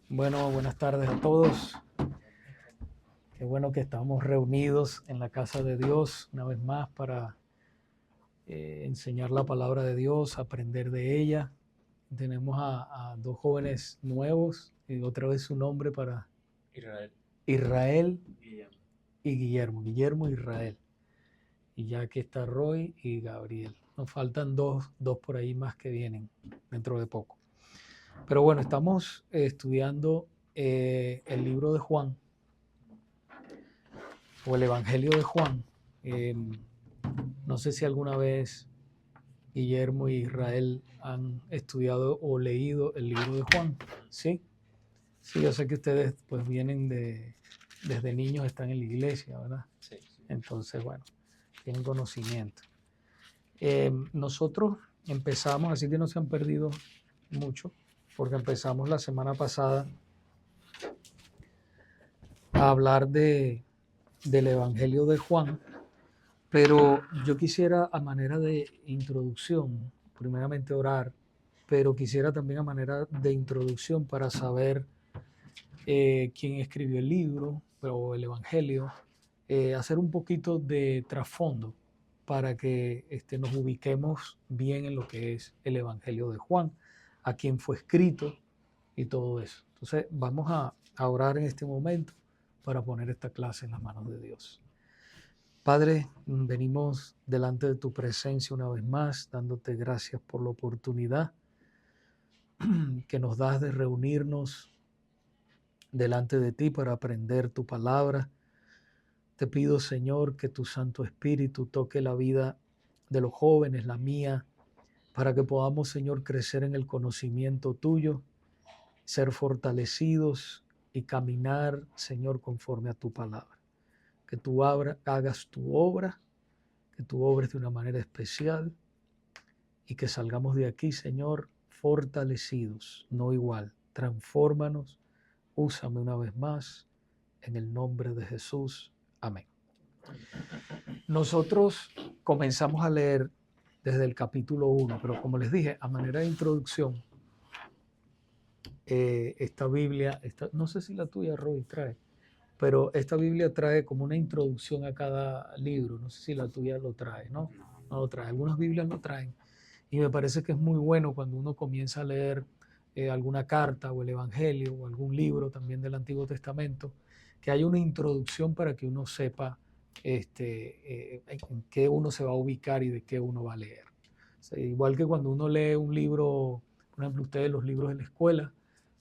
Bueno, buenas tardes a todos. Qué bueno que estamos reunidos en la casa de Dios una vez más para enseñar la palabra de Dios, aprender de ella. Tenemos a dos jóvenes nuevos y otra vez su nombre para Israel. Israel Guillermo. y Guillermo. Guillermo e Israel. Y ya aquí está Roy y Gabriel. Nos faltan dos por ahí más que vienen dentro de poco. Pero bueno, estamos estudiando el libro de Juan o el Evangelio de Juan. Eh, no sé si alguna vez Guillermo y Israel han estudiado o leído el libro de Juan. ¿Sí? Sí, yo sé que ustedes pues vienen desde niños, están en la iglesia, ¿verdad? Sí. Entonces, bueno, tienen conocimiento. Nosotros empezamos, así que no se han perdido mucho, porque empezamos la semana pasada a hablar del Evangelio de Juan. Pero yo quisiera a manera de introducción, primeramente orar, pero quisiera también a manera de introducción para saber quién escribió el libro o el Evangelio, hacer un poquito de trasfondo para que nos ubiquemos bien en lo que es el Evangelio de Juan, a quién fue escrito y todo eso. Entonces vamos a orar en este momento para poner esta clase en las manos de Dios. Padre, venimos delante de tu presencia una vez más, dándote gracias por la oportunidad que nos das de reunirnos delante de ti para aprender tu palabra. Te pido, Señor, que tu Santo Espíritu toque la vida de los jóvenes, la mía, para que podamos, Señor, crecer en el conocimiento tuyo, ser fortalecidos y caminar, Señor, conforme a tu palabra. Que tú hagas tu obra, que tú obres de una manera especial y que salgamos de aquí, Señor, fortalecidos, no igual. Transfórmanos, úsame una vez más, en el nombre de Jesús. Amén. Nosotros comenzamos a leer desde el capítulo 1, pero como les dije, a manera de introducción, esta Biblia, no sé si la tuya, Roy, trae, pero esta Biblia trae como una introducción a cada libro. No sé si la tuya lo trae, ¿no? No lo trae. Algunas Biblias lo traen. Y me parece que es muy bueno cuando uno comienza a leer alguna carta o el Evangelio o algún libro también del Antiguo Testamento, que haya una introducción para que uno sepa en qué uno se va a ubicar y de qué uno va a leer. O sea, igual que cuando uno lee un libro, por ejemplo, ustedes los libros de la escuela,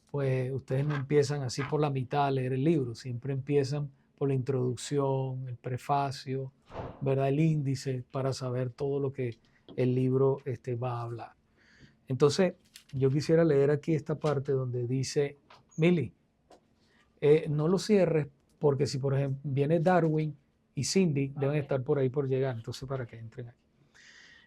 pues ustedes no empiezan así por la mitad a leer el libro, siempre empiezan por la introducción, el prefacio, ¿verdad? El índice para saber todo lo que el libro va a hablar. Entonces, yo quisiera leer aquí esta parte donde dice, Mili, no lo cierres porque si por ejemplo viene Darwin y Cindy, deben estar por ahí por llegar, entonces para que entren aquí.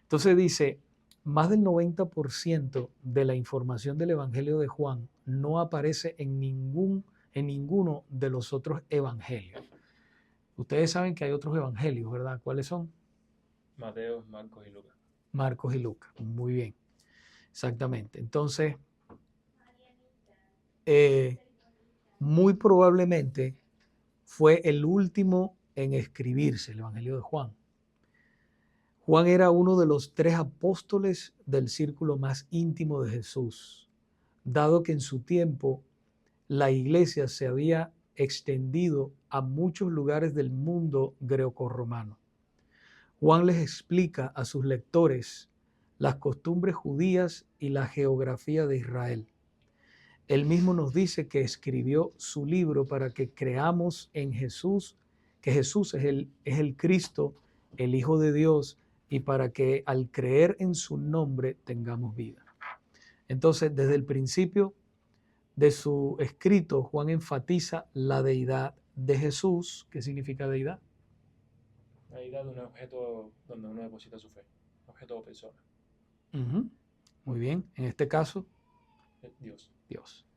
Entonces dice, más del 90% de la información del Evangelio de Juan no aparece en ninguno de los otros evangelios. Ustedes saben que hay otros evangelios, ¿verdad? ¿Cuáles son? Mateo, Marcos y Lucas. Marcos y Lucas. Muy bien. Exactamente. Entonces, eh, muy probablemente fue el último en escribirse el Evangelio de Juan. Juan era uno de los 3 apóstoles del círculo más íntimo de Jesús, dado que en su tiempo la iglesia se había extendido a muchos lugares del mundo grecorromano. Juan les explica a sus lectores las costumbres judías y la geografía de Israel. Él mismo nos dice que escribió su libro para que creamos en Jesús, que Jesús es el Cristo, el Hijo de Dios, y para que al creer en su nombre tengamos vida. Entonces, desde el principio de su escrito, Juan enfatiza la deidad de Jesús. ¿Qué significa deidad? La deidad de un objeto donde uno deposita su fe. Objeto o persona. Muy bien, en este caso, Dios. Dios.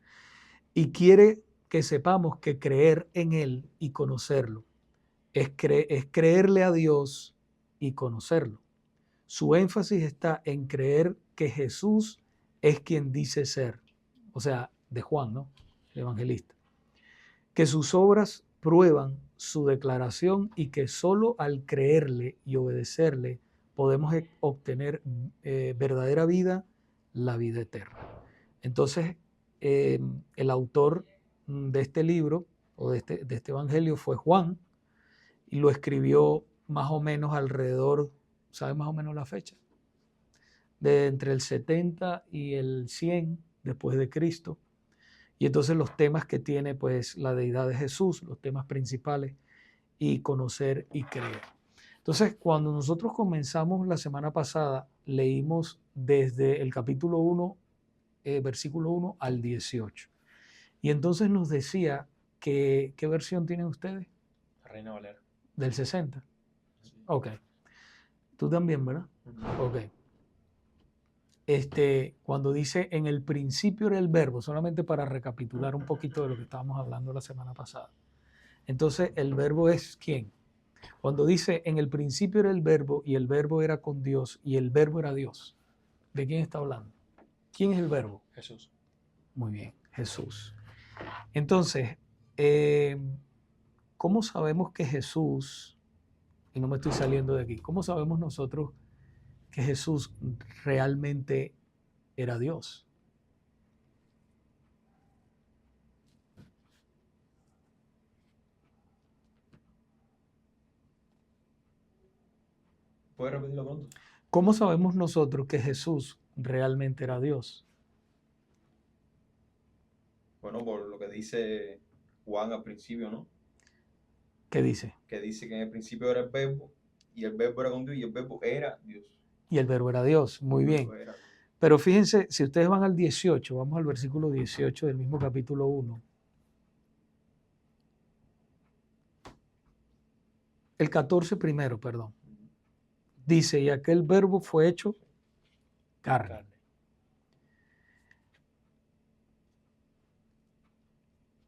Y quiere que sepamos que creer en Él y conocerlo es creerle a Dios y conocerlo. Su énfasis está en creer que Jesús es quien dice ser. O sea, de Juan, ¿no? el evangelista, que sus obras prueban su declaración y que solo al creerle y obedecerle podemos obtener verdadera vida, la vida eterna. Entonces, el autor de este libro o de este evangelio fue Juan y lo escribió más o menos alrededor, ¿sabe más o menos la fecha? De entre el 70 y el 100 después de Cristo. Y entonces los temas que tiene pues la deidad de Jesús, los temas principales, y conocer y creer. Entonces, cuando nosotros comenzamos la semana pasada, leímos desde el capítulo 1, versículo 1 al 18. Y entonces nos decía que, ¿qué versión tienen ustedes? Reina Valera. Del 60. Sí. Ok. Tú también, ¿verdad? Ok. Cuando dice en el principio era el verbo, solamente para recapitular un poquito de lo que estábamos hablando la semana pasada. Entonces, el verbo es ¿quién? Cuando dice en el principio era el verbo y el verbo era con Dios y el verbo era Dios, ¿de quién está hablando? ¿Quién es el verbo? Jesús. Muy bien, Jesús. Entonces, ¿cómo sabemos que Jesús, y no me estoy saliendo de aquí, cómo sabemos nosotros que Jesús realmente era Dios? ¿Puedes repetirlo pronto? ¿Cómo sabemos nosotros que Jesús realmente era Dios? Bueno, por lo que dice Juan al principio, ¿no? ¿Qué dice? Que dice que en el principio era el verbo y el verbo era con Dios y el verbo era Dios. Y el verbo era Dios, muy El bien. verbo era Dios. Pero fíjense, si ustedes van al 18, vamos al versículo 18 del mismo capítulo 1. El 14 primero, perdón. Dice, y aquel verbo fue hecho carne. Carne.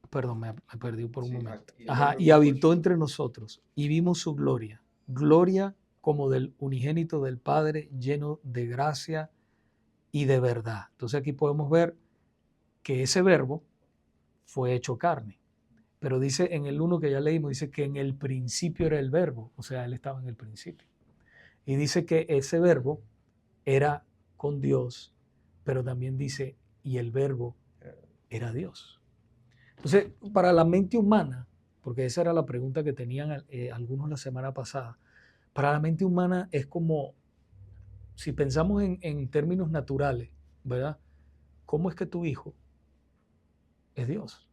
Perdón, me perdí por un Sí, momento. y el Ajá, verbo y fue habitó hecho. entre nosotros y vimos su gloria. Gloria como del unigénito del Padre, lleno de gracia y de verdad. Entonces aquí podemos ver que ese verbo fue hecho carne. Pero dice en el 1 que ya leímos, dice que en el principio era el verbo, o sea, él estaba en el principio. Y dice que ese verbo era con Dios, pero también dice, y el verbo era Dios. Entonces, para la mente humana, porque esa era la pregunta que tenían algunos la semana pasada, para la mente humana es como, si pensamos en términos naturales, ¿verdad? ¿Cómo es que tu hijo es Dios?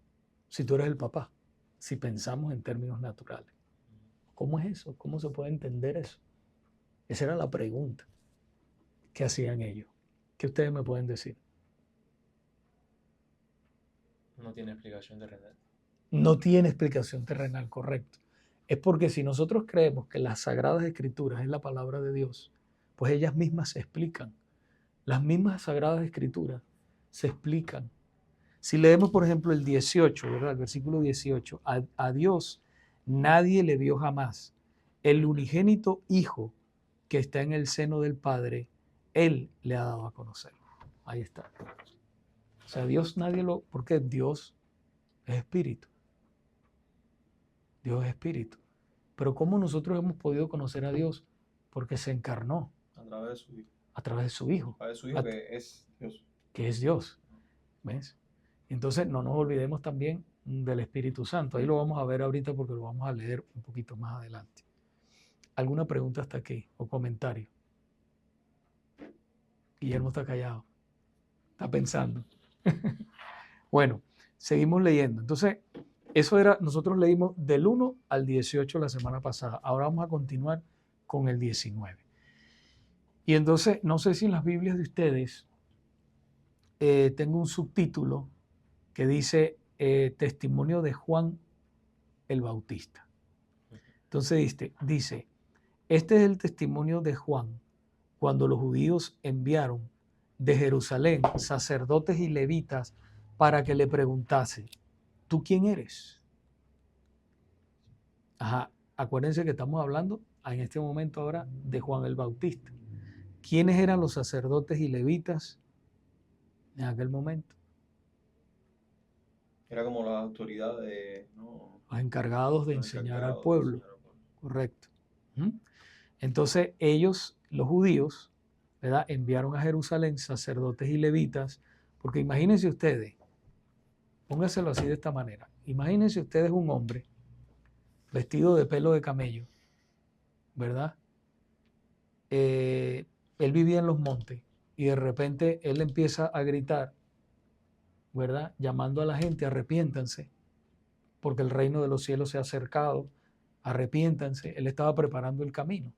Si tú eres el papá, si pensamos en términos naturales. ¿Cómo es eso? ¿Cómo se puede entender eso? Esa era la pregunta que hacían ellos. ¿Qué ustedes me pueden decir? No tiene explicación terrenal. No tiene explicación terrenal, correcto. Es porque si nosotros creemos que las Sagradas Escrituras es la palabra de Dios, pues ellas mismas se explican. Las mismas Sagradas Escrituras se explican. Si leemos, por ejemplo, el 18, ¿verdad? El versículo 18, a Dios nadie le vio jamás. El unigénito Hijo que está en el seno del Padre, Él le ha dado a conocer. Ahí está. O sea, Dios nadie lo... Porque Dios es espíritu. Dios es espíritu. Pero ¿cómo nosotros hemos podido conocer a Dios? Porque se encarnó A través de su hijo. a través de su Hijo. A través de su hijo, que es Dios. Que es Dios. ¿Ves? Entonces no nos olvidemos también del Espíritu Santo. Ahí lo vamos a ver ahorita porque lo vamos a leer un poquito más adelante. ¿Alguna pregunta hasta aquí o comentario? Guillermo está callado. Está pensando. Bueno, seguimos leyendo. Entonces, eso era, nosotros leímos del 1 al 18 la semana pasada. Ahora vamos a continuar con el 19. Y entonces, no sé si en las Biblias de ustedes tengo un subtítulo que dice Testimonio de Juan el Bautista. Entonces dice, este es el testimonio de Juan cuando los judíos enviaron de Jerusalén sacerdotes y levitas para que le preguntase, ¿tú quién eres? Ajá, acuérdense que estamos hablando en este momento ahora de Juan el Bautista. ¿Quiénes eran los sacerdotes y levitas en aquel momento? Era como las autoridades, ¿no? los encargados de Los enseñar al encargados de pueblo, enseñar al pueblo. correcto. ¿Mm? Entonces ellos, los judíos, ¿verdad?, enviaron a Jerusalén sacerdotes y levitas, porque imagínense ustedes, póngaselo así de esta manera, imagínense ustedes un hombre vestido de pelo de camello, ¿verdad? Él vivía en los montes y de repente él empieza a gritar, ¿verdad?, llamando a la gente, arrepiéntanse, porque el reino de los cielos se ha acercado, arrepiéntanse. Él estaba preparando el camino.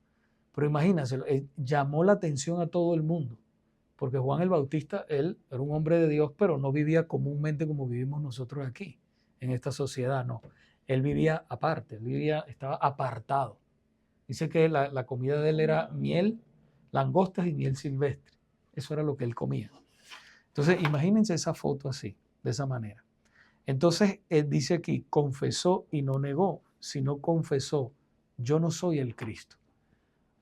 Pero imagínense, llamó la atención a todo el mundo, porque Juan el Bautista, él era un hombre de Dios, pero no vivía comúnmente como vivimos nosotros aquí, en esta sociedad, no. Él vivía aparte, estaba apartado. Dice que la comida de él era miel, langostas y miel silvestre. Eso era lo que él comía. Entonces, imagínense esa foto así, de esa manera. Entonces, él dice aquí, confesó y no negó, sino confesó, yo no soy el Cristo.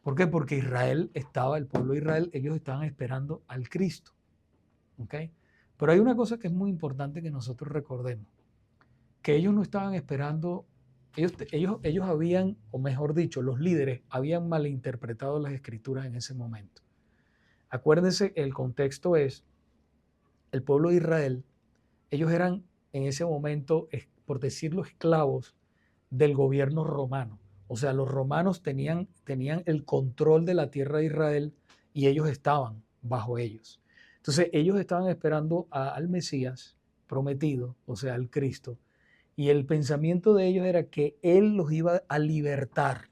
¿Por qué? Porque el pueblo de Israel, ellos estaban esperando al Cristo. ¿Ok? Pero hay una cosa que es muy importante que nosotros recordemos, que ellos no estaban esperando, ellos habían, o mejor dicho, los líderes habían malinterpretado las escrituras en ese momento. Acuérdense, el contexto es, el pueblo de Israel, ellos eran en ese momento, por decirlo, esclavos del gobierno romano. O sea, los romanos tenían el control de la tierra de Israel y ellos estaban bajo ellos. Entonces, ellos estaban esperando al Mesías prometido, o sea, al Cristo, y el pensamiento de ellos era que Él los iba a libertar.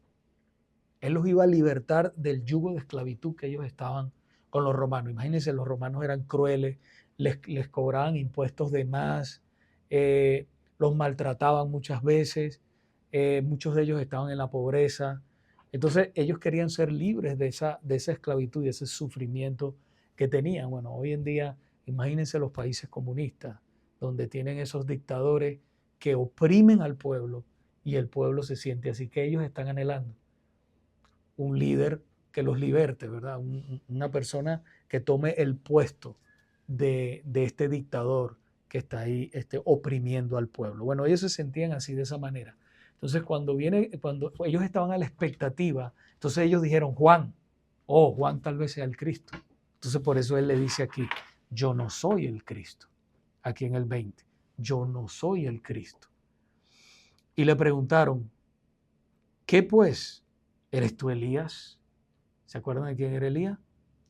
Él los iba a libertar del yugo de esclavitud que ellos estaban con los romanos. Imagínense, los romanos eran crueles, les cobraban impuestos de más, los maltrataban muchas veces, muchos de ellos estaban en la pobreza. Entonces ellos querían ser libres de esa esclavitud y ese sufrimiento que tenían. Bueno, hoy en día, imagínense los países comunistas, donde tienen esos dictadores que oprimen al pueblo y el pueblo se siente así, que ellos están anhelando un líder que los liberte, ¿verdad? Una persona que tome el puesto de este dictador que está ahí oprimiendo al pueblo. Bueno, ellos se sentían así, de esa manera. Entonces, cuando ellos estaban a la expectativa, entonces ellos dijeron, Juan tal vez sea el Cristo. Entonces, por eso él le dice aquí, yo no soy el Cristo. Aquí en el 20, yo no soy el Cristo. Y le preguntaron, ¿qué pues? ¿Eres tú Elías? ¿Se acuerdan de quién era Elías?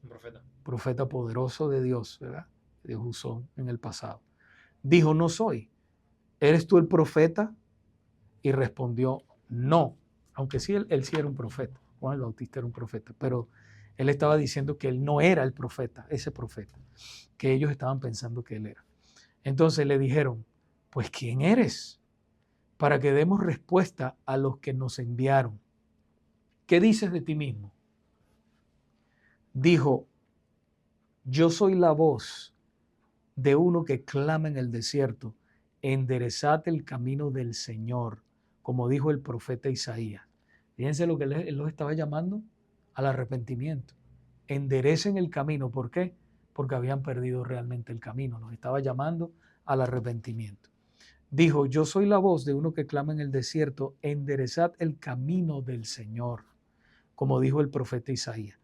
Un profeta. Profeta poderoso de Dios, ¿verdad? Dios usó en el pasado. Dijo, no soy. ¿Eres tú el profeta? Y respondió, no. Aunque sí, él sí era un profeta. Juan el Bautista era un profeta. Pero él estaba diciendo que él no era el profeta, ese profeta, que ellos estaban pensando que él era. Entonces le dijeron, pues ¿quién eres? Para que demos respuesta a los que nos enviaron. ¿Qué dices de ti mismo? Dijo, yo soy la voz de uno que clama en el desierto, enderezad el camino del Señor, como dijo el profeta Isaías. Fíjense lo que él los estaba llamando al arrepentimiento. Enderecen el camino. ¿Por qué? Porque habían perdido realmente el camino. Los estaba llamando al arrepentimiento. Dijo, yo soy la voz de uno que clama en el desierto, enderezad el camino del Señor, como dijo el profeta Isaías.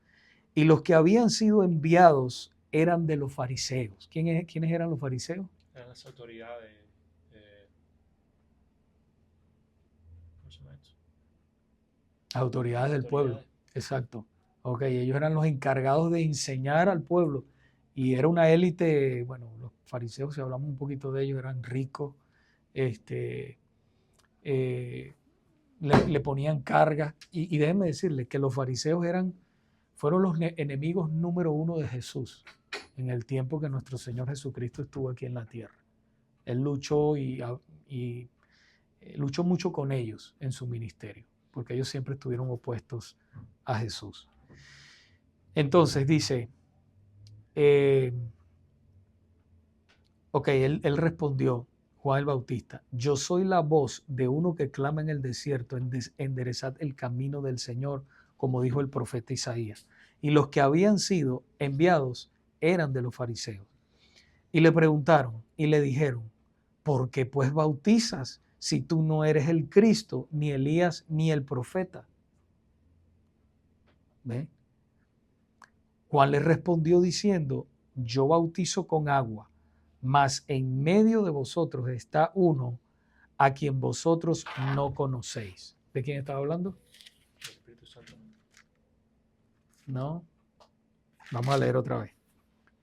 Y los que habían sido enviados eran de los fariseos. ¿Quiénes eran los fariseos? Eran las autoridades. ¿Cómo se llama esto? Autoridades del pueblo. Autoridades. Exacto. Ok, ellos eran los encargados de enseñar al pueblo. Y era una élite, bueno, los fariseos, si hablamos un poquito de ellos, eran ricos, le ponían cargas. Y déjenme decirles que los fariseos fueron los enemigos número uno de Jesús en el tiempo que nuestro Señor Jesucristo estuvo aquí en la tierra. Él luchó y luchó mucho con ellos en su ministerio, porque ellos siempre estuvieron opuestos a Jesús. Entonces dice, él respondió, Juan el Bautista, yo soy la voz de uno que clama en el desierto, enderezad el camino del Señor, como dijo el profeta Isaías. Y los que habían sido enviados eran de los fariseos. Y le preguntaron y le dijeron, ¿por qué pues bautizas si tú no eres el Cristo, ni Elías, ni el profeta? ¿Ve? Juan le respondió diciendo, yo bautizo con agua, mas en medio de vosotros está uno a quien vosotros no conocéis. ¿De quién estaba hablando? El Espíritu Santo. No. Vamos a leer otra vez.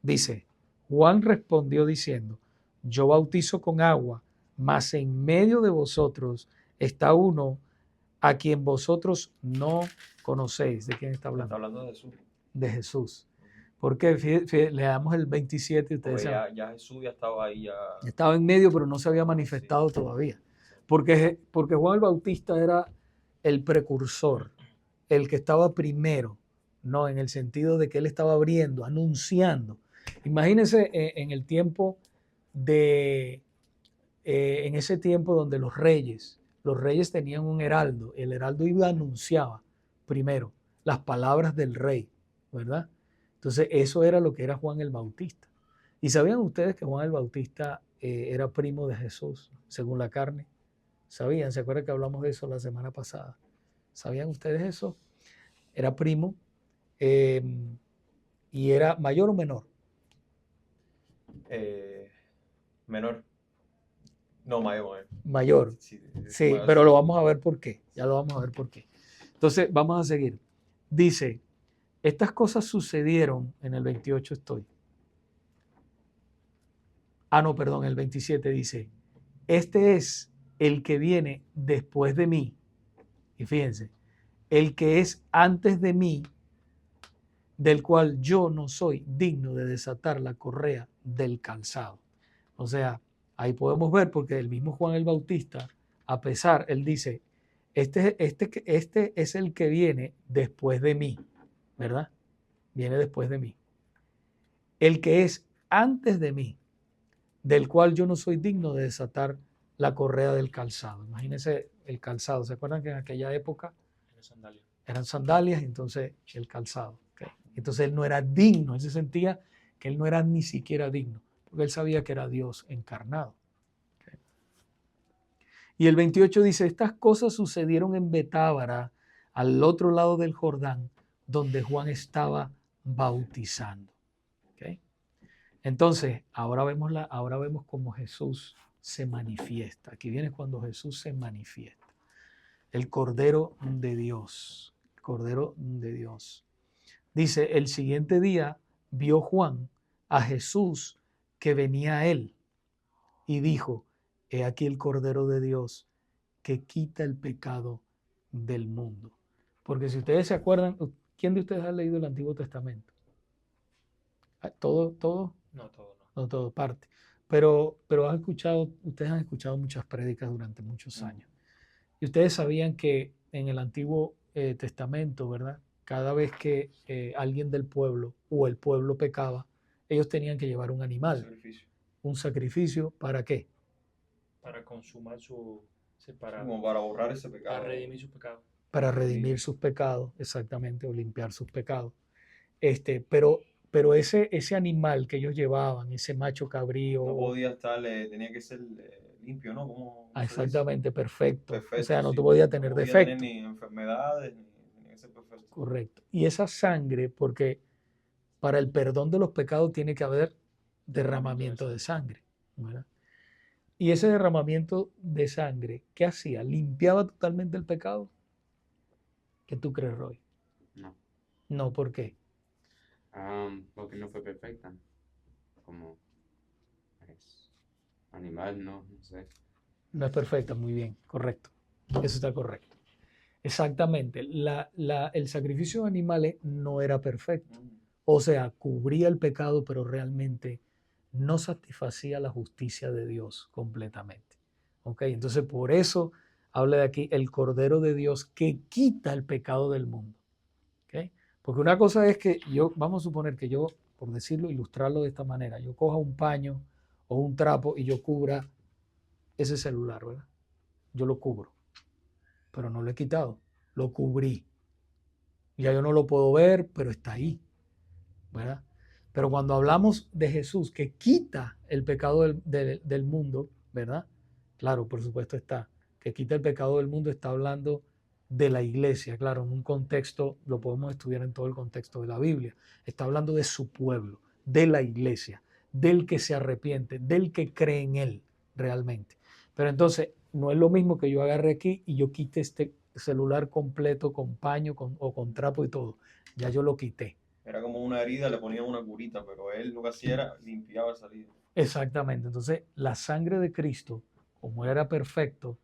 Dice, Juan respondió diciendo, yo bautizo con agua, mas en medio de vosotros está uno a quien vosotros no conocéis. ¿De quién está Está hablando? hablando de Jesús. De Jesús. Porque le damos el 27 y ustedes Porque saben, ya Jesús ya estaba ahí, ya. estaba en medio, pero no se había manifestado todavía. Porque Juan el Bautista era el precursor, el que estaba primero, no en el sentido de que él estaba abriendo, anunciando. Imagínense en el tiempo en ese tiempo donde los reyes tenían un heraldo, el heraldo iba anunciaba primero las palabras del rey, ¿verdad? Entonces eso era lo que era Juan el Bautista. ¿Y sabían ustedes que Juan el Bautista era primo de Jesús, según la carne? ¿Sabían? ¿Se acuerdan que hablamos de eso la semana pasada? ¿Sabían ustedes eso? Era primo y era mayor o menor. Menor. No, mayor. Mayor. Sí, mayor, pero sí. lo vamos a ver por qué. Ya lo vamos a ver por qué. Entonces, vamos a seguir. Dice, estas cosas sucedieron en el 28 estoy. No, perdón, el 27 dice, este es el que viene después de mí. Y fíjense, el que es antes de mí, del cual yo no soy digno de desatar la correa del calzado. O sea, ahí podemos ver porque el mismo Juan el Bautista, a pesar, él dice, este es el que viene después de mí, ¿verdad? Viene después de mí. El que es antes de mí, del cual yo no soy digno de desatar la correa del calzado. Imagínense el calzado. ¿Se acuerdan que en aquella época eran sandalias? Entonces el calzado. ¿Okay? Entonces él no era digno, él se sentía que él no era ni siquiera digno, porque él sabía que era Dios encarnado. ¿Okay? Y el 28 dice, estas cosas sucedieron en Betábara, al otro lado del Jordán, donde Juan estaba bautizando. ¿Okay? Entonces, ahora vemos cómo Jesús se manifiesta. Aquí viene cuando Jesús se manifiesta. El Cordero de Dios. El Cordero de Dios. Dice, el siguiente día vio Juan a Jesús que venía a él y dijo, he aquí el Cordero de Dios que quita el pecado del mundo. Porque si ustedes se acuerdan, ¿quién de ustedes ha leído el Antiguo Testamento? ¿Todo? No, todo no. No todo, parte. Pero ustedes han escuchado muchas prédicas durante muchos años. Y ustedes sabían que en el Antiguo Testamento, ¿verdad? Cada vez que alguien del pueblo o el pueblo pecaba, ellos tenían que llevar un animal. Un sacrificio. ¿Para qué? Para consumar como para borrar ese pecado. Para redimir sus pecados. Para redimir sus pecados, exactamente, o limpiar sus pecados. Pero ese animal que ellos llevaban, ese macho cabrío. No podía estar, tenía que ser limpio, ¿no? Exactamente, perfecto. Perfecto. O sea, no sí. te podía tener no podía defecto. Tener ni enfermedades, ni tenía que ser perfecto. Correcto. Y esa sangre, porque para el perdón de los pecados tiene que haber derramamiento de sangre, ¿verdad? Y ese derramamiento de sangre, ¿qué hacía? ¿Limpiaba totalmente el pecado? ¿Qué tú crees, Roy? No. No, ¿por qué? Porque no fue perfecta. Como es animal, no sé. No es perfecta, muy bien, correcto. Eso está correcto. Exactamente. El sacrificio de animales no era perfecto. O sea, cubría el pecado, pero realmente no satisfacía la justicia de Dios completamente. ¿Ok? Entonces, por eso habla de aquí el Cordero de Dios que quita el pecado del mundo. ¿Ok? Porque una cosa es que vamos a suponer que yo, por decirlo, ilustrarlo de esta manera, yo coja un paño o un trapo y yo cubra ese celular, ¿verdad? Yo lo cubro, pero no lo he quitado, lo cubrí. Ya yo no lo puedo ver, pero está ahí, ¿verdad? Pero cuando hablamos de Jesús que quita el pecado del mundo, ¿verdad? Claro, por supuesto está. Que quita el pecado del mundo está hablando de la iglesia, claro, en un contexto, lo podemos estudiar en todo el contexto de la Biblia. Está hablando de su pueblo, de la iglesia, del que se arrepiente, del que cree en él realmente. Pero entonces, no es lo mismo que yo agarre aquí y yo quite este celular completo con paño o con trapo y todo. Ya yo lo quité. Era como una herida, le ponían una curita, pero él lo que hacía era limpiaba esa herida. Exactamente. Entonces, la sangre de Cristo, como era perfecto,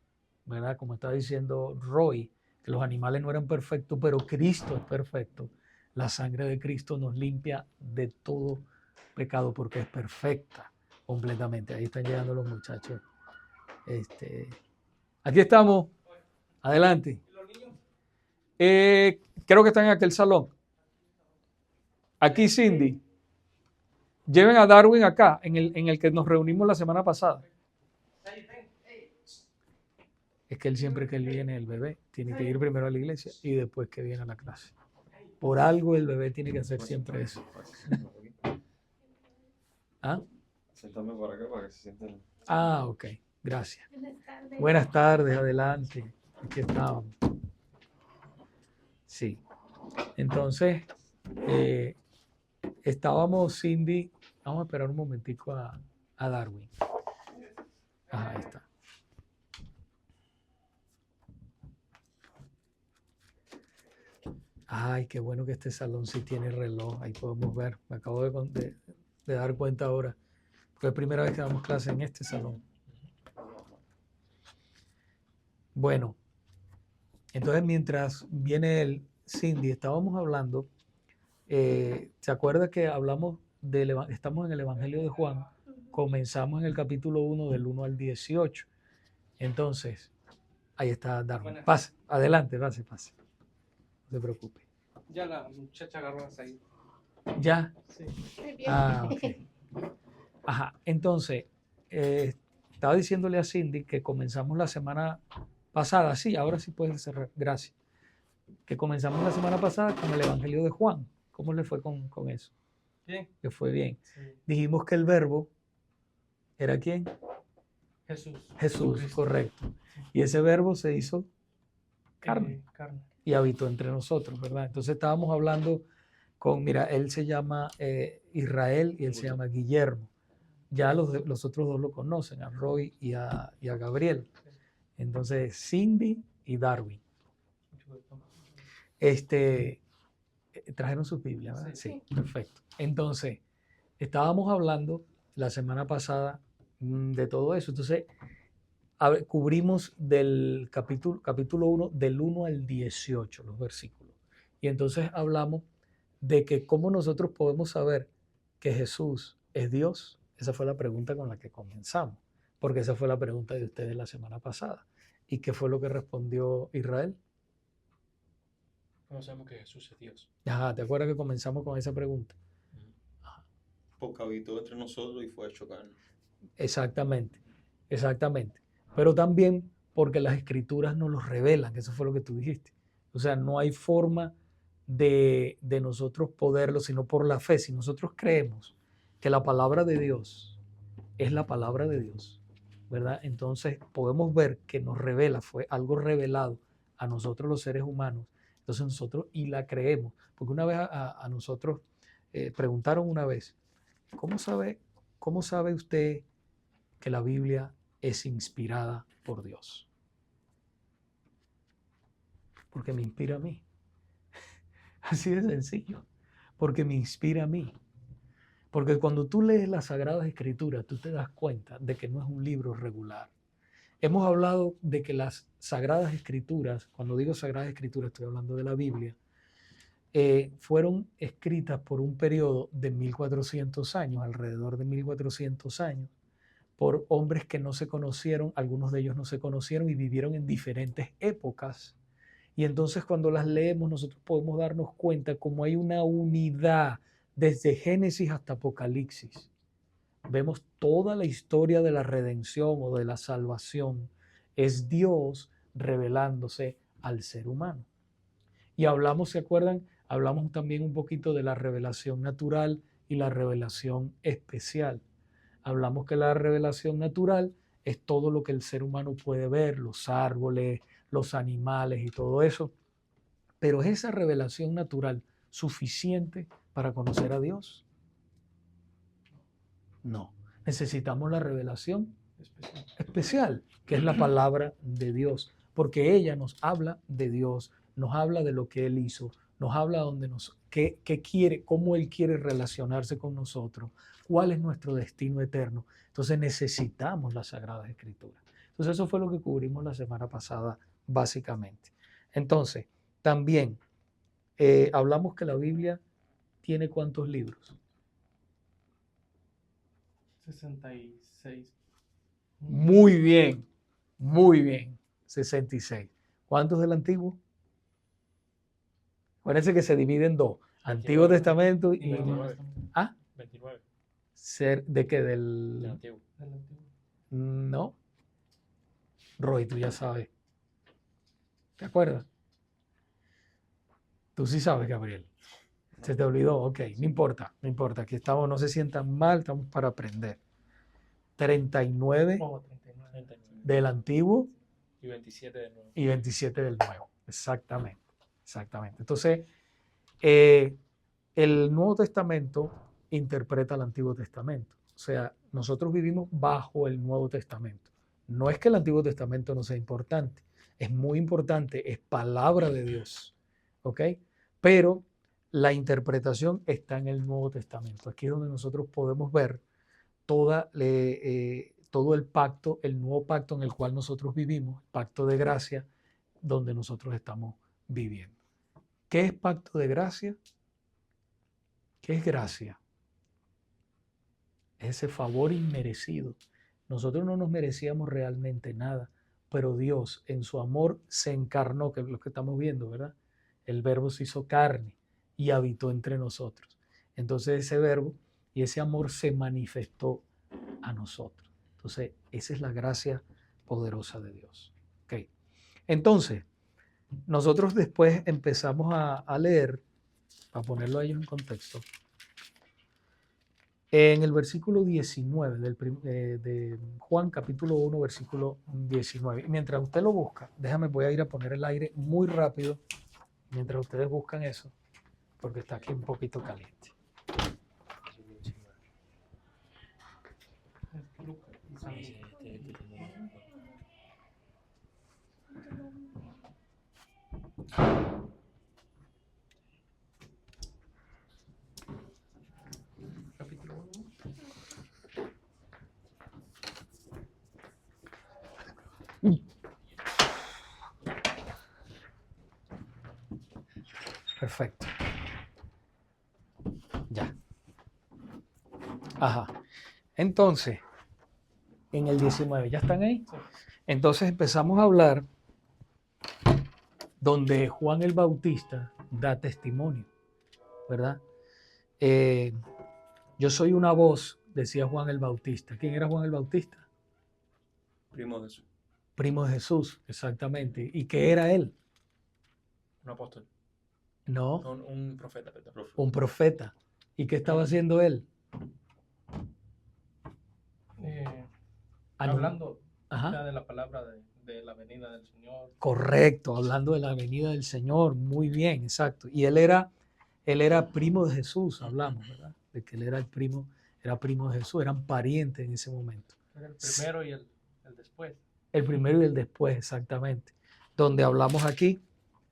¿verdad? Como está diciendo Roy, que los animales no eran perfectos, pero Cristo es perfecto. La sangre de Cristo nos limpia de todo pecado porque es perfecta completamente. Ahí están llegando los muchachos. Aquí estamos. Adelante. Creo que están en aquel salón. Aquí Cindy. Lleven a Darwin acá, en el que nos reunimos la semana pasada. Es que él siempre que él viene, el bebé, tiene que ir primero a la iglesia y después que viene a la clase. Por algo el bebé tiene que hacer siempre eso. ¿Ah? Siéntame por acá para que se sienten. Ah, ok. Gracias. Buenas tardes. Buenas tardes, adelante. Aquí estábamos. Sí. Entonces, estábamos, Cindy. Vamos a esperar un momentico a Darwin. Ajá, ahí está. Ay, qué bueno que este salón sí tiene reloj. Ahí podemos ver. Me acabo de dar cuenta ahora. Fue la primera vez que damos clase en este salón. Bueno, entonces mientras viene el Cindy, estábamos hablando. ¿Se acuerda que hablamos estamos en el Evangelio de Juan? Comenzamos en el capítulo 1 del 1 al 18. Entonces, ahí está Darwin. Pase, adelante, pase. No se preocupe. Ya la muchacha agarró a Said. ¿Ya? Sí. Ah, ok. Ajá, entonces, estaba diciéndole a Cindy que comenzamos la semana pasada. Sí, ahora sí puedes cerrar. Gracias. Que comenzamos la semana pasada con el Evangelio de Juan. ¿Cómo le fue con eso? Bien. Que fue bien. Sí. Dijimos que el verbo era ¿quién? Jesús. Jesús, Cristo. correcto. Y ese verbo se hizo carne Carne. y habitó entre nosotros, ¿verdad? Entonces estábamos hablando mira, él se llama Israel y él se llama Guillermo. Ya los otros dos lo conocen, a Roy y a Gabriel. Entonces, Cindy y Darwin. Trajeron sus Biblias, ¿verdad? Sí, perfecto. Entonces, estábamos hablando la semana pasada de todo eso. Entonces, cubrimos del capítulo 1, del 1 al 18, los versículos. Y entonces hablamos de que cómo nosotros podemos saber que Jesús es Dios. Esa fue la pregunta con la que comenzamos, porque esa fue la pregunta de ustedes la semana pasada. ¿Y qué fue lo que respondió Israel? ¿Cómo sabemos que Jesús es Dios? Ajá, ¿te acuerdas que comenzamos con esa pregunta? Porque habitó entre nosotros y fue hecho carne. Exactamente. Pero también porque las escrituras nos lo revelan, eso fue lo que tú dijiste. O sea, no hay forma de nosotros poderlo, sino por la fe. Si nosotros creemos que la palabra de Dios es la palabra de Dios, ¿verdad? Entonces podemos ver que nos revela, fue algo revelado a nosotros los seres humanos. Entonces nosotros y la creemos. Porque una vez a nosotros preguntaron una vez, ¿cómo sabe usted que la Biblia es inspirada por Dios? Porque me inspira a mí. Así de sencillo. Porque me inspira a mí. Porque cuando tú lees las Sagradas Escrituras, tú te das cuenta de que no es un libro regular. Hemos hablado de que las Sagradas Escrituras, cuando digo Sagradas Escrituras estoy hablando de la Biblia, fueron escritas por un periodo de 1400 años, alrededor de 1400 años, por hombres que no se conocieron, algunos de ellos no se conocieron y vivieron en diferentes épocas. Y entonces cuando las leemos nosotros podemos darnos cuenta cómo hay una unidad desde Génesis hasta Apocalipsis. Vemos toda la historia de la redención o de la salvación. Es Dios revelándose al ser humano. Y hablamos, ¿se acuerdan? Hablamos también un poquito de la revelación natural y la revelación especial. Hablamos que la revelación natural es todo lo que el ser humano puede ver, los árboles, los animales y todo eso. Pero ¿es esa revelación natural suficiente para conocer a Dios? No. Necesitamos la revelación especial, que es la palabra de Dios, porque ella nos habla de Dios, nos habla de lo que Él hizo, nos habla qué quiere, cómo Él quiere relacionarse con nosotros, cuál es nuestro destino eterno. Entonces necesitamos las Sagradas Escrituras. Entonces eso fue lo que cubrimos la semana pasada, básicamente. Entonces, también hablamos que la Biblia tiene ¿cuántos libros? 66. Muy bien, muy bien. 66. ¿Cuántos del Antiguo? Acuérdense que se divide en dos. Antiguo 29. Testamento y... 29. ¿Ah? 29. ¿De qué? Del Del... antiguo. No. Roy, tú ya sabes. ¿Te acuerdas? Tú sí sabes, Gabriel. Se te olvidó, ok, no importa, no importa. Aquí estamos, no se sientan mal, estamos para aprender. 39 Oh, 39. 39. del Antiguo Y 27 del nuevo. y 27 del Nuevo. Exactamente, exactamente. Entonces, el Nuevo Testamento interpreta el Antiguo Testamento. O sea, nosotros vivimos bajo el Nuevo Testamento. No es que el Antiguo Testamento no sea importante, es muy importante, es palabra de Dios, ¿ok? Pero la interpretación está en el Nuevo Testamento. Aquí es donde nosotros podemos ver todo el pacto, el nuevo pacto en el cual nosotros vivimos, pacto de gracia, donde nosotros estamos viviendo. ¿Qué es pacto de gracia? ¿Qué es gracia? Es ese favor inmerecido. Nosotros no nos merecíamos realmente nada, pero Dios en su amor se encarnó, que es lo que estamos viendo, ¿verdad? El verbo se hizo carne y habitó entre nosotros. Entonces ese verbo y ese amor se manifestó a nosotros. Entonces esa es la gracia poderosa de Dios. Okay. Entonces, nosotros después empezamos a leer, para ponerlo a ellos en contexto, en el versículo 19 de Juan capítulo 1, versículo 19. Y mientras usted lo busca, voy a ir a poner el aire muy rápido mientras ustedes buscan eso, porque está aquí un poquito caliente. Capítulo 1. Perfecto. Ya. Ajá. Entonces, en el 19, ¿ya están ahí? Entonces empezamos a hablar donde Juan el Bautista da testimonio, ¿verdad? Yo soy una voz, decía Juan el Bautista. ¿Quién era Juan el Bautista? Primo de Jesús. Primo de Jesús, exactamente. ¿Y qué era él? Un apóstol. No, Un profeta, perdón. un profeta. ¿Y qué estaba haciendo él? Hablando Ajá. ya de la palabra de la venida del Señor. Correcto, hablando de la venida del Señor. Muy bien, exacto. Y él era primo de Jesús, hablamos, ¿verdad? De que él era primo de Jesús, eran parientes en ese momento. Era el primero y el después. El primero y el después, exactamente. Donde hablamos aquí,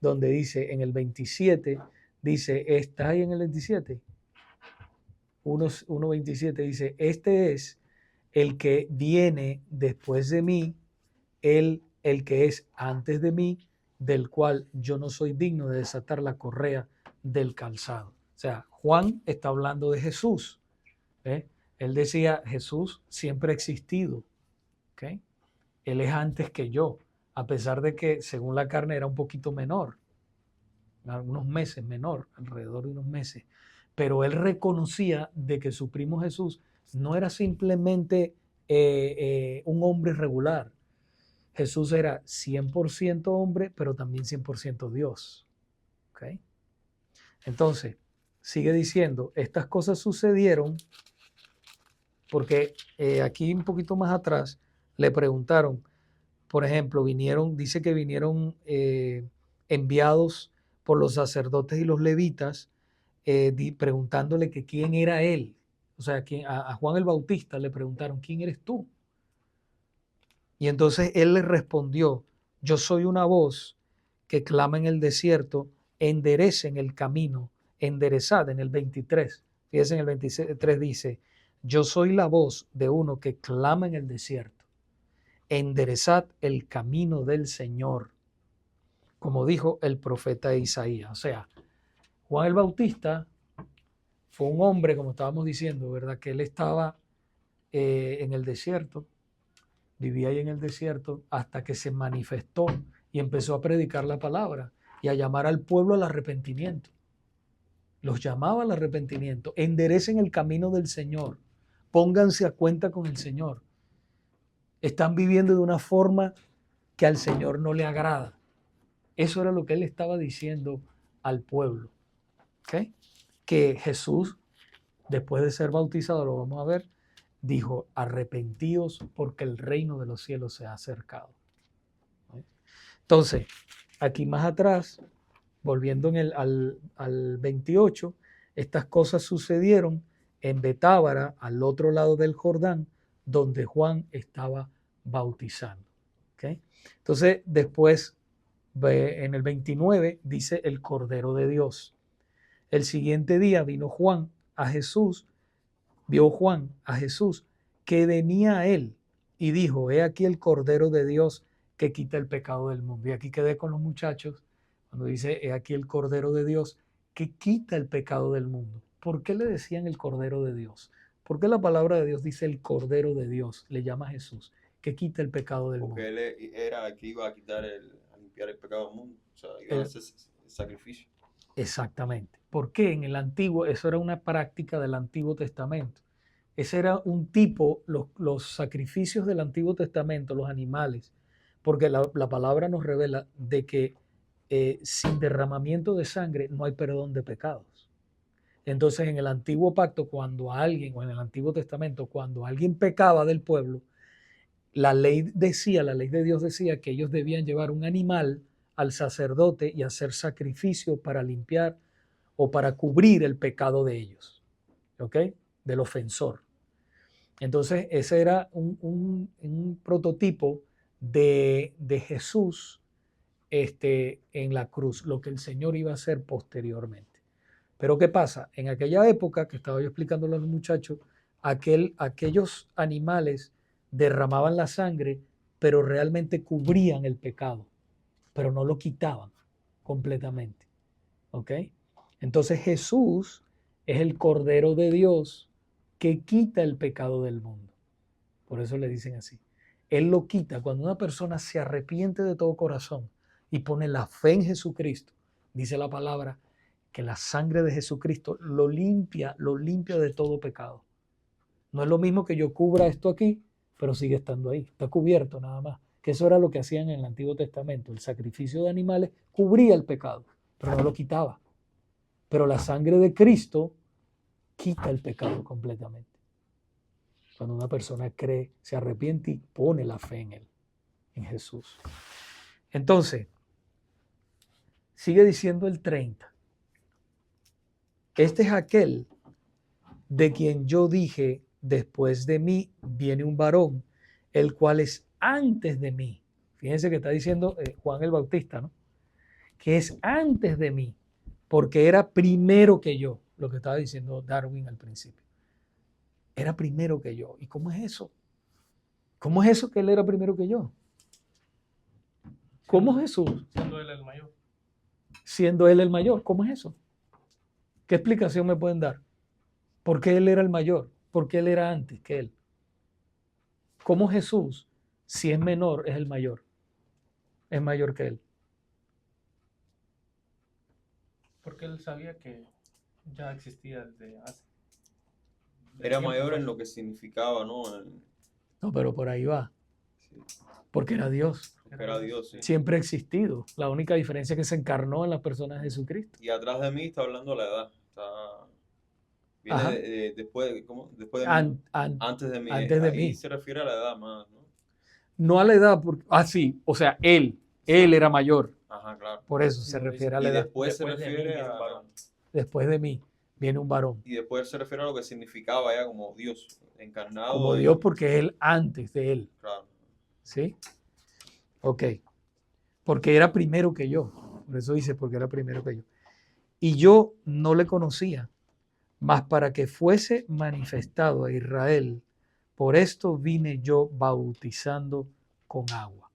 donde dice en el 27, dice, ¿está ahí en el 27? 1.27 dice, este es el que viene después de mí, el que es antes de mí, del cual yo no soy digno de desatar la correa del calzado. O sea, Juan está hablando de Jesús. ¿Eh? Él decía, Jesús siempre ha existido. ¿Okay? Él es antes que yo, a pesar de que según la carne era un poquito menor, unos meses menor, alrededor de unos meses. Pero él reconocía de que su primo Jesús no era simplemente un hombre regular. Jesús era 100% hombre, pero también 100% Dios. ¿Okay? Entonces, sigue diciendo, estas cosas sucedieron porque aquí un poquito más atrás le preguntaron, por ejemplo, dice que vinieron enviados por los sacerdotes y los levitas preguntándole que quién era él. O sea, a Juan el Bautista le preguntaron, ¿quién eres tú? Y entonces él les respondió, yo soy una voz que clama en el desierto, enderecen el camino, enderezad en el 23. Fíjense, en el 23 dice, yo soy la voz de uno que clama en el desierto, enderezad el camino del Señor, como dijo el profeta Isaías. O sea, Juan el Bautista fue un hombre, como estábamos diciendo, ¿verdad? Que él estaba en el desierto, vivía ahí en el desierto hasta que se manifestó y empezó a predicar la palabra y a llamar al pueblo al arrepentimiento. Los llamaba al arrepentimiento. Enderecen el camino del Señor. Pónganse a cuenta con el Señor. Están viviendo de una forma que al Señor no le agrada. Eso era lo que él estaba diciendo al pueblo. ¿Okay? Que Jesús, después de ser bautizado, lo vamos a ver, dijo, arrepentíos porque el reino de los cielos se ha acercado. Entonces, aquí más atrás, volviendo al 28, estas cosas sucedieron en Betábara, al otro lado del Jordán, donde Juan estaba bautizando. ¿Okay? Entonces, después, en el 29, dice el Cordero de Dios. El siguiente día vino Juan a Jesús, vio Juan a Jesús que venía a él y dijo, he aquí el Cordero de Dios que quita el pecado del mundo. Y aquí quedé con los muchachos cuando dice, he aquí el Cordero de Dios que quita el pecado del mundo. ¿Por qué le decían el Cordero de Dios? ¿Por qué la palabra de Dios dice el Cordero de Dios? Le llama a Jesús, que quita el pecado del mundo. Porque él era el que iba a limpiar el pecado del mundo. O sea, iba a hacer sacrificio. Exactamente. ¿Por qué? En el antiguo, eso era una práctica del Antiguo Testamento. Ese era un tipo, los sacrificios del Antiguo Testamento, los animales, porque la palabra nos revela de que sin derramamiento de sangre no hay perdón de pecados. Entonces, en el Antiguo Pacto, cuando alguien, o en el Antiguo Testamento, cuando alguien pecaba del pueblo, la ley de Dios decía que ellos debían llevar un animal al sacerdote y hacer sacrificio para limpiar o para cubrir el pecado de ellos, ¿ok? Del ofensor. Entonces, ese era un prototipo de Jesús en la cruz, lo que el Señor iba a hacer posteriormente. Pero ¿qué pasa? En aquella época, que estaba yo explicándole a los muchachos, aquellos animales derramaban la sangre, pero realmente cubrían el pecado, pero no lo quitaban completamente. ¿Ok? Entonces Jesús es el Cordero de Dios que quita el pecado del mundo. Por eso le dicen así. Él lo quita. Cuando una persona se arrepiente de todo corazón y pone la fe en Jesucristo, dice la palabra que la sangre de Jesucristo lo limpia de todo pecado. No es lo mismo que yo cubra esto aquí, pero sigue estando ahí. Está cubierto nada más. Que eso era lo que hacían en el Antiguo Testamento. El sacrificio de animales cubría el pecado, pero no lo quitaba. Pero la sangre de Cristo quita el pecado completamente. Cuando una persona cree, se arrepiente y pone la fe en él, en Jesús. Entonces, sigue diciendo el 30. Este es aquel de quien yo dije, después de mí viene un varón, el cual es antes de mí. Fíjense que está diciendo Juan el Bautista, ¿no? Que es antes de mí, porque era primero que yo, lo que estaba diciendo Darwin al principio. Era primero que yo. ¿Y cómo es eso? ¿Cómo es eso que él era primero que yo? ¿Cómo es Jesús? Siendo él el mayor. Siendo él el mayor. ¿Cómo es eso? ¿Qué explicación me pueden dar? ¿Por qué él era el mayor? ¿Por qué él era antes que él? ¿Cómo Jesús, si es menor, es el mayor? Es mayor que él. Porque él sabía que ya existía desde hace. Era mayor en lo que significaba, ¿no? No, pero por ahí va. Sí, Porque era Dios. porque era Dios, sí. Siempre ha existido. La única diferencia es que se encarnó en la persona de Jesucristo. Y atrás de mí está hablando la edad. Ajá. Viene después, ¿cómo? Después de mí. Antes de mí. Antes de Ahí mí. se refiere a la edad más, ¿no? No a la edad, sí, o sea, él era mayor, Ajá, claro. por eso se No, refiere a Y la edad. después se Después de mí refiere viene un a... varón. Después de mí viene un varón, Y después se refiere a lo que significaba ya como Dios, encarnado como en... Dios porque es él antes de él, Claro. ¿sí? Ok, porque era primero que yo, por eso dice porque era primero que yo. Y yo no le conocía, mas para que fuese manifestado a Israel, por esto vine yo bautizando con agua.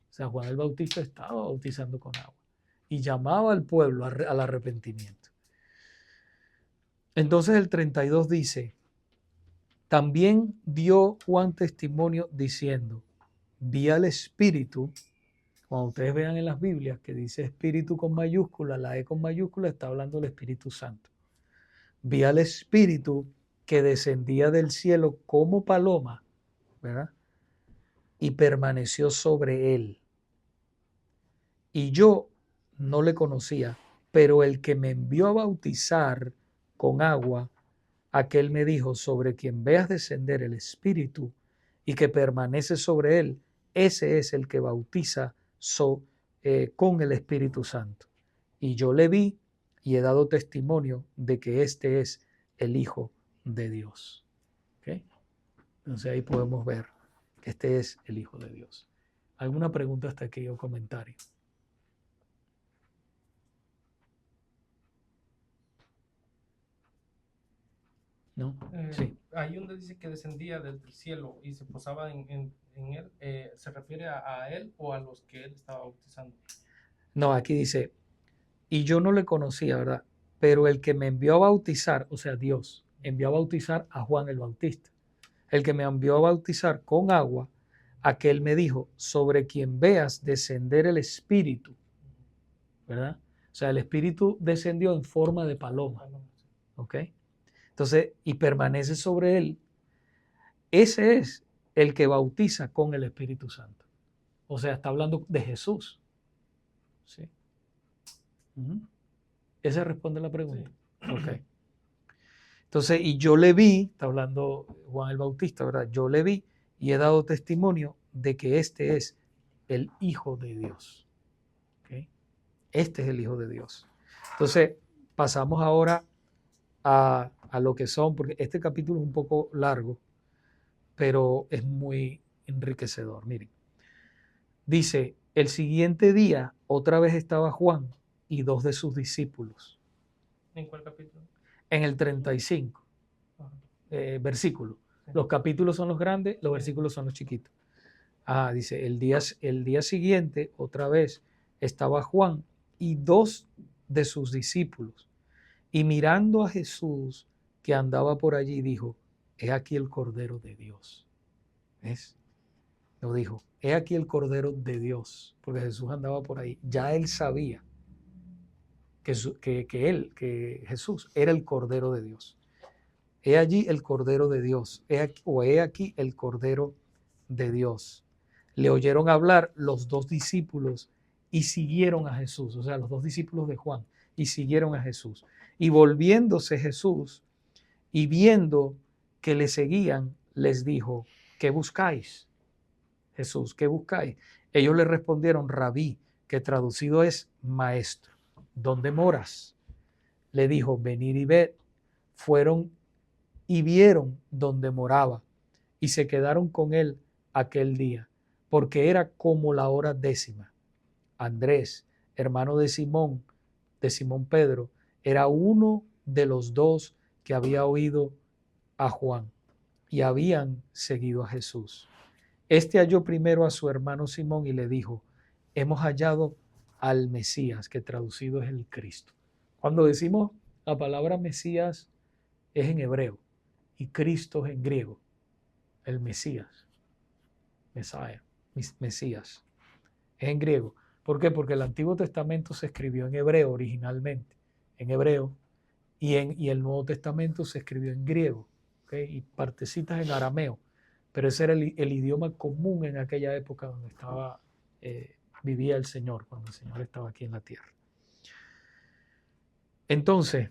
O sea, Juan el Bautista estaba bautizando con agua y llamaba al pueblo al arrepentimiento. Entonces el 32 dice, también dio Juan testimonio diciendo, vi al Espíritu. Cuando ustedes vean en las Biblias que dice Espíritu con mayúscula, la E con mayúscula, está hablando del Espíritu Santo. Vi al Espíritu que descendía del cielo como paloma, ¿verdad? Y permaneció sobre él. Y yo no le conocía, pero el que me envió a bautizar con agua, aquel me dijo, sobre quien veas descender el Espíritu y que permanece sobre él, ese es el que bautiza con el Espíritu Santo. Y yo le vi y he dado testimonio de que este es el Hijo de Dios. ¿Okay? Entonces ahí podemos ver que este es el Hijo de Dios. ¿Alguna pregunta hasta aquí o comentario? ¿No? Sí. Ahí donde dice que descendía desde el cielo y se posaba en él, ¿se refiere a él o a los que él estaba bautizando? No, aquí dice, y yo no le conocía, ¿verdad? Pero el que me envió a bautizar, o sea, Dios, envió a bautizar a Juan el Bautista. El que me envió a bautizar con agua, aquel me dijo, sobre quien veas descender el Espíritu, ¿verdad? O sea, el Espíritu descendió en forma de paloma, ¿ok? Entonces, y permanece sobre él. Ese es el que bautiza con el Espíritu Santo. O sea, está hablando de Jesús. ¿Sí? Esa responde la pregunta. Sí. Ok. Entonces, y yo le vi, está hablando Juan el Bautista, ¿verdad? Yo le vi y he dado testimonio de que este es el Hijo de Dios. ¿Okay? Este es el Hijo de Dios. Entonces, pasamos ahora a lo que son, porque este capítulo es un poco largo, pero es muy enriquecedor. Miren, dice, el siguiente día otra vez estaba Juan y dos de sus discípulos. ¿En cuál capítulo? En el 35, versículo. Sí. Los capítulos son los grandes, los versículos son los chiquitos. Dice, el día siguiente otra vez estaba Juan y dos de sus discípulos. Y mirando a Jesús que andaba por allí, dijo, he aquí el Cordero de Dios. ¿Ves? Lo dijo, he aquí el Cordero de Dios, porque Jesús andaba por ahí. Ya él sabía que Jesús era el Cordero de Dios. He allí el Cordero de Dios, he aquí el Cordero de Dios. Le oyeron hablar los dos discípulos y siguieron a Jesús, o sea, los dos discípulos de Juan, y siguieron a Jesús. Y volviéndose Jesús y viendo que le seguían, les dijo, ¿qué buscáis? Jesús, ¿qué buscáis? Ellos le respondieron, Rabí, que traducido es maestro. ¿Dónde moras? Le dijo, venid y ved. Fueron y vieron donde moraba y se quedaron con él aquel día, porque era como la hora 10. Andrés, hermano de Simón Pedro, era uno de los dos que había oído a Juan y habían seguido a Jesús. Este halló primero a su hermano Simón y le dijo, hemos hallado al Mesías, que traducido es el Cristo. Cuando decimos la palabra Mesías es en hebreo y Cristo es en griego, el Mesías, Mesías, es en griego. ¿Por qué? Porque el Antiguo Testamento se escribió en hebreo originalmente, en hebreo, y el Nuevo Testamento se escribió en griego, ¿okay? Y partecitas en arameo, pero ese era el idioma común en aquella época donde vivía el Señor, cuando el Señor estaba aquí en la tierra. Entonces,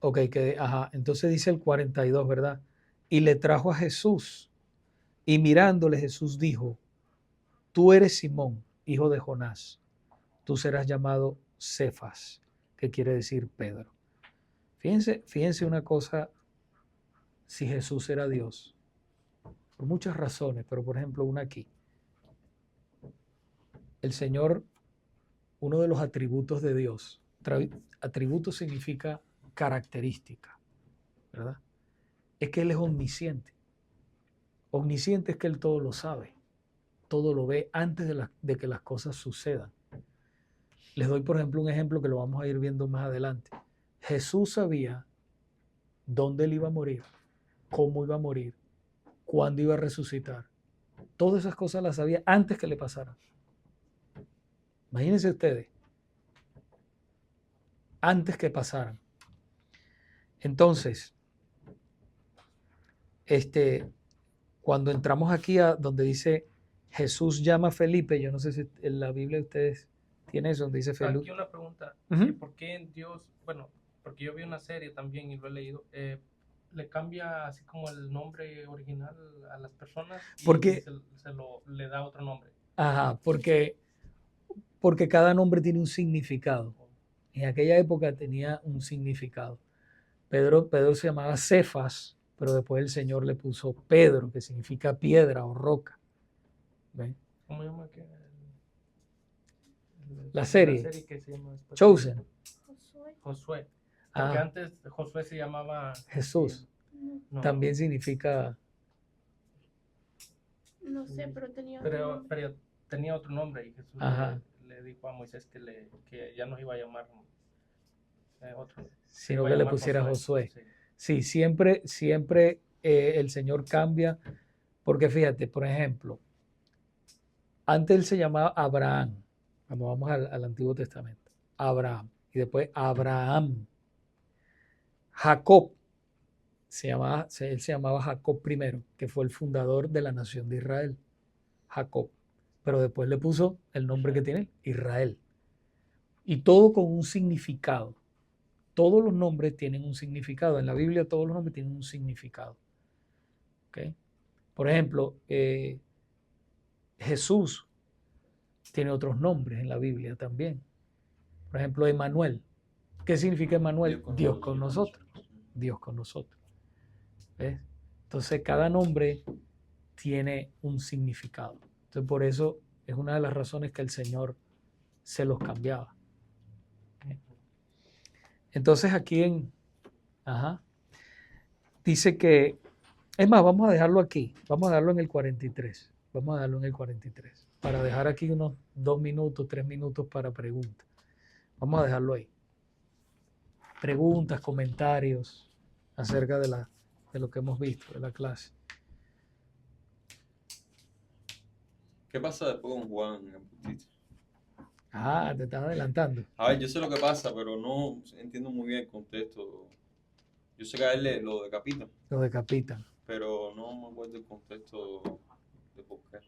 Ok, entonces dice el 42, ¿verdad? Y le trajo a Jesús, y mirándole Jesús dijo, tú eres Simón, hijo de Jonás, tú serás llamado Cefas, que quiere decir Pedro. Fíjense una cosa, si Jesús era Dios, por muchas razones, pero por ejemplo una aquí. El Señor, uno de los atributos de Dios, atributo significa característica, ¿verdad? Es que Él es omnisciente. Omnisciente es que Él todo lo sabe, todo lo ve antes de que las cosas sucedan. Les doy, por ejemplo, un ejemplo que lo vamos a ir viendo más adelante. Jesús sabía dónde Él iba a morir, cómo iba a morir, cuándo iba a resucitar. Todas esas cosas las sabía antes que le pasaran. Imagínense ustedes, antes que pasaran. Entonces, cuando entramos aquí a donde dice Jesús llama a Felipe, yo no sé si en la Biblia ustedes tienen eso, donde dice Felipe. Aquí una pregunta, ¿por qué en Dios, bueno, porque yo vi una serie también y lo he leído, le cambia así como el nombre original a las personas y Porque le da otro nombre? Porque cada nombre tiene un significado. En aquella época tenía un significado. Pedro se llamaba Cefas, pero después el Señor le puso Pedro, que significa piedra o roca. ¿Ven? ¿Cómo llama La serie que se llama después? Chosen. Josué. Porque Ah, antes Josué se llamaba Jesús. no, También significa. No sé, pero tenía pero tenía otro nombre y Jesús le dijo a Moisés que ya no iba a llamar otro, Sino que le pusiera Josué. Sí, siempre el Señor cambia, porque fíjate, por ejemplo, antes él se llamaba Abraham, cuando vamos al Antiguo Testamento, Abraham, y después Abraham. Jacob, él se llamaba Jacob primero, que fue el fundador de la nación de Israel, Jacob, pero después le puso el nombre que tiene, Israel. Y todo con un significado. Todos los nombres tienen un significado. En la Biblia todos los nombres tienen un significado. ¿Okay? Por ejemplo, Jesús tiene otros nombres en la Biblia también. Por ejemplo, Emmanuel. ¿Qué significa Emmanuel? Dios con nosotros. Dios con nosotros. ¿Ves? Entonces, cada nombre tiene un significado. Entonces, por eso es una de las razones que el Señor se los cambiaba. Entonces, aquí dice que, es más, vamos a dejarlo aquí. Vamos a darlo en el 43. Vamos a darlo en el 43. Para dejar aquí unos 2 minutos, 3 minutos para preguntas. Vamos a dejarlo ahí. Preguntas, comentarios acerca de lo que hemos visto, de la clase. ¿Qué pasa después con Juan el Bautista? Te estás adelantando. A ver, yo sé lo que pasa, pero no entiendo muy bien el contexto. Yo sé que a él lo decapitan, Lo decapitan. pero no me acuerdo el contexto de por qué.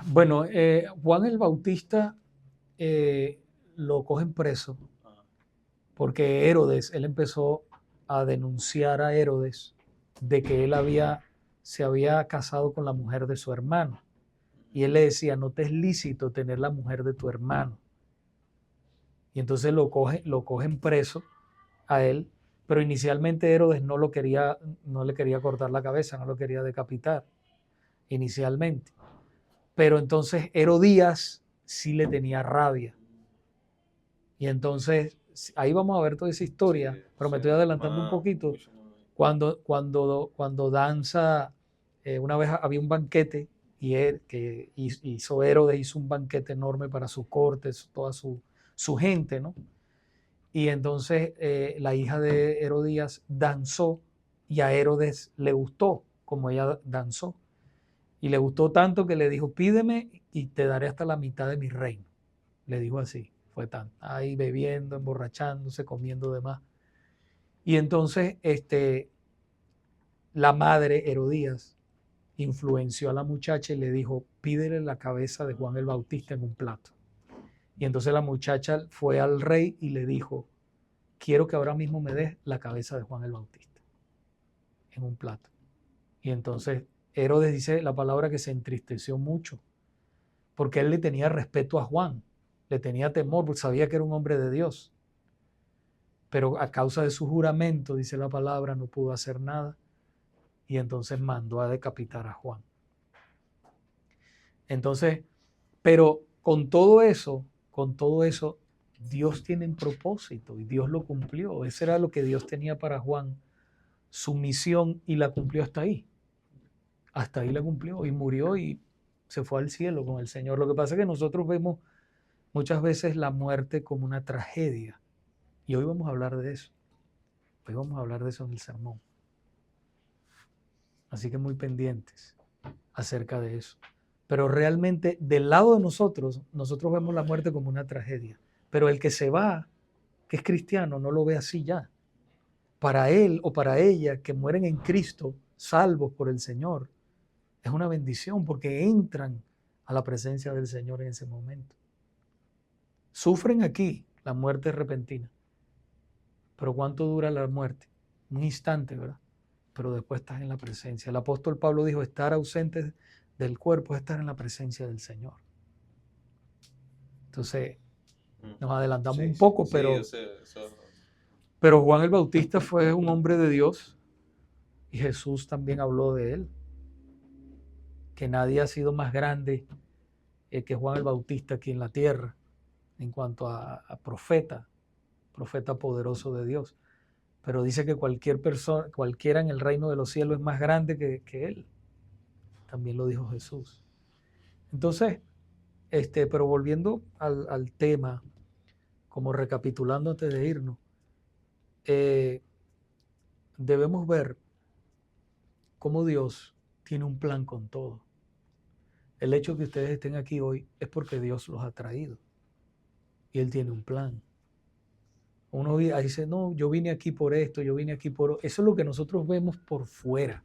Bueno, Juan el Bautista lo cogen preso porque Herodes, él empezó a denunciar a Herodes de que él se había casado con la mujer de su hermano. Y él le decía, no te es lícito tener la mujer de tu hermano. Y entonces lo cogen preso a él, pero inicialmente Herodes no le quería cortar la cabeza, no lo quería decapitar, inicialmente. Pero entonces Herodías sí le tenía rabia. Y entonces, ahí vamos a ver toda esa historia, pero me estoy adelantando un poquito. Cuando danza, una vez había un banquete, y Herodes hizo un banquete enorme para su corte, toda su gente, ¿no? Y entonces la hija de Herodías danzó y a Herodes le gustó como ella danzó. Y le gustó tanto que le dijo, pídeme y te daré hasta la mitad de mi reino. Le dijo así, fue tan ahí bebiendo, emborrachándose, comiendo de más. Y entonces la madre Herodías influenció a la muchacha y le dijo, pídele la cabeza de Juan el Bautista en un plato. Y entonces la muchacha fue al rey y le dijo, quiero que ahora mismo me des la cabeza de Juan el Bautista en un plato. Y entonces Herodes dice la palabra que se entristeció mucho, porque él le tenía respeto a Juan, le tenía temor, porque sabía que era un hombre de Dios. Pero a causa de su juramento, dice la palabra, no pudo hacer nada. Y entonces mandó a decapitar a Juan. Entonces, pero con todo eso, Dios tiene un propósito y Dios lo cumplió. Ese era lo que Dios tenía para Juan, su misión, y la cumplió hasta ahí. Hasta ahí la cumplió y murió y se fue al cielo con el Señor. Lo que pasa es que nosotros vemos muchas veces la muerte como una tragedia. Y hoy vamos a hablar de eso. Hoy vamos a hablar de eso en el sermón. Así que muy pendientes acerca de eso. Pero realmente del lado de nosotros vemos la muerte como una tragedia. Pero el que se va, que es cristiano, no lo ve así ya. Para él o para ella que mueren en Cristo, salvos por el Señor, es una bendición porque entran a la presencia del Señor en ese momento. Sufren aquí la muerte repentina. Pero ¿cuánto dura la muerte? Un instante, ¿verdad? Pero después estás en la presencia. El apóstol Pablo dijo, estar ausente del cuerpo es estar en la presencia del Señor. Entonces, nos adelantamos un poco, pero Juan el Bautista fue un hombre de Dios y Jesús también habló de él. Que nadie ha sido más grande que Juan el Bautista aquí en la tierra en cuanto a profeta poderoso de Dios. Pero dice que cualquiera en el reino de los cielos es más grande que él. También lo dijo Jesús. Entonces, pero volviendo al tema, como recapitulando antes de irnos, debemos ver cómo Dios tiene un plan con todo. El hecho de que ustedes estén aquí hoy es porque Dios los ha traído. Y Él tiene un plan. Uno dice, no, yo vine aquí por esto, yo vine aquí por... Eso es lo que nosotros vemos por fuera.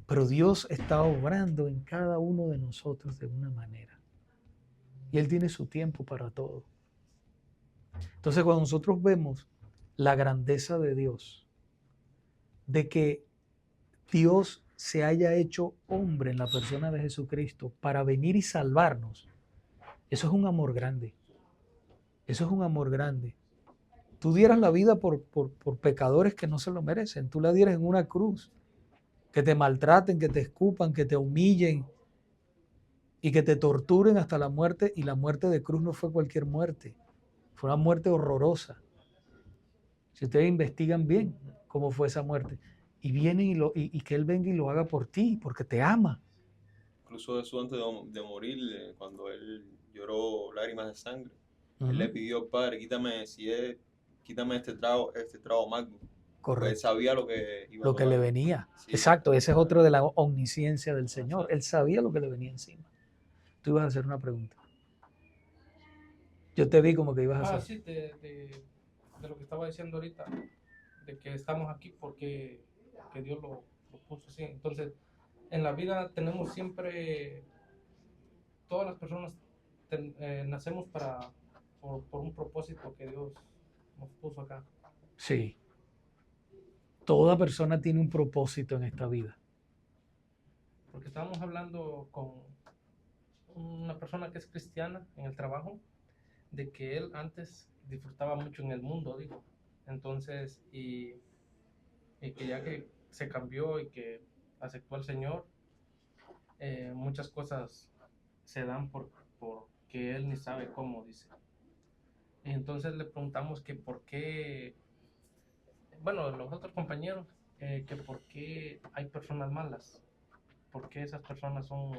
Pero Dios está obrando en cada uno de nosotros de una manera. Y Él tiene su tiempo para todo. Entonces, cuando nosotros vemos la grandeza de Dios, de que Dios se haya hecho hombre en la persona de Jesucristo para venir y salvarnos, eso es un amor grande. Eso es un amor grande. Tú dieras la vida por pecadores que no se lo merecen. Tú la dieras en una cruz. Que te maltraten, que te escupan, que te humillen y que te torturen hasta la muerte. Y la muerte de cruz no fue cualquier muerte. Fue una muerte horrorosa. Si ustedes investigan bien cómo fue esa muerte. Y vienen y que Él venga y lo haga por ti, porque te ama. Incluso Jesús antes de morir, cuando Él lloró lágrimas de sangre, Él le pidió al Padre, quítame este trago amargo. Correcto. Él sabía lo que iba a le venía. Sí. Exacto, ese es otro de la omnisciencia del Señor. Él sabía lo que le venía encima. Tú ibas a hacer una pregunta. Yo te vi como que ibas a hacer. Sí, de lo que estaba diciendo ahorita, de que estamos aquí porque que Dios lo puso así. Entonces, en la vida tenemos siempre, todas las personas nacemos por un propósito que Dios nos puso acá. Sí. Toda persona tiene un propósito en esta vida. Porque estábamos hablando con una persona que es cristiana en el trabajo, de que él antes disfrutaba mucho en el mundo, dijo. Entonces, y que ya que se cambió y que aceptó al Señor, muchas cosas se dan porque él ni sabe cómo, dice. Y entonces le preguntamos que por qué, bueno, los otros compañeros, que por qué hay personas malas, por qué esas personas son,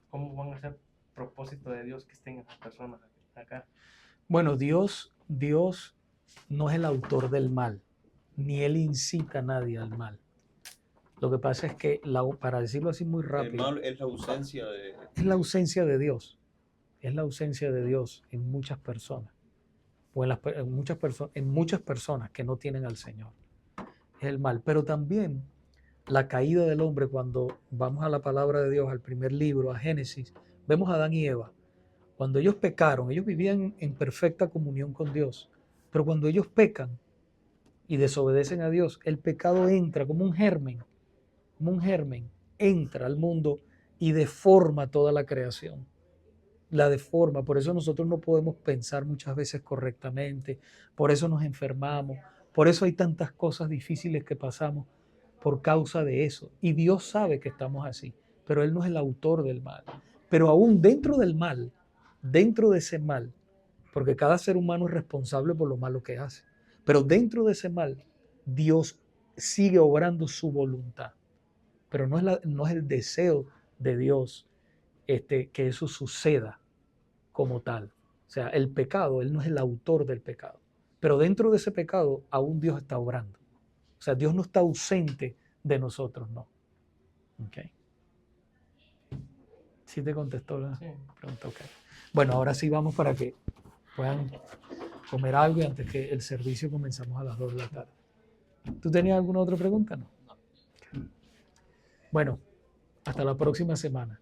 cómo van a ser propósito de Dios que estén esas personas acá. Bueno, Dios no es el autor del mal, ni Él incita a nadie al mal. Lo que pasa es que, para decirlo así muy rápido, el mal es la ausencia de... Es la ausencia de Dios. Es la ausencia de Dios en muchas personas. O en muchas personas que no tienen al Señor. Es el mal. Pero también la caída del hombre, cuando vamos a la palabra de Dios, al primer libro, a Génesis, vemos a Adán y Eva. Cuando ellos pecaron, ellos vivían en perfecta comunión con Dios. Pero cuando ellos pecan y desobedecen a Dios, el pecado entra como un germen, entra al mundo y deforma toda la creación. La deforma, por eso nosotros no podemos pensar muchas veces correctamente, por eso nos enfermamos, por eso hay tantas cosas difíciles que pasamos por causa de eso. Y Dios sabe que estamos así, pero Él no es el autor del mal. Pero aún dentro del mal, dentro de ese mal, porque cada ser humano es responsable por lo malo que hace, pero dentro de ese mal, Dios sigue obrando su voluntad. Pero no es el deseo de Dios que eso suceda como tal. O sea, el pecado, Él no es el autor del pecado. Pero dentro de ese pecado, aún Dios está obrando. O sea, Dios no está ausente de nosotros, no. ¿Ok? ¿Sí te contestó la pregunta? Ok. Bueno, ahora sí vamos para que puedan comer algo y antes que el servicio comenzamos a las 2 de la tarde. ¿Tú tenías alguna otra pregunta? No. Bueno, hasta la próxima semana.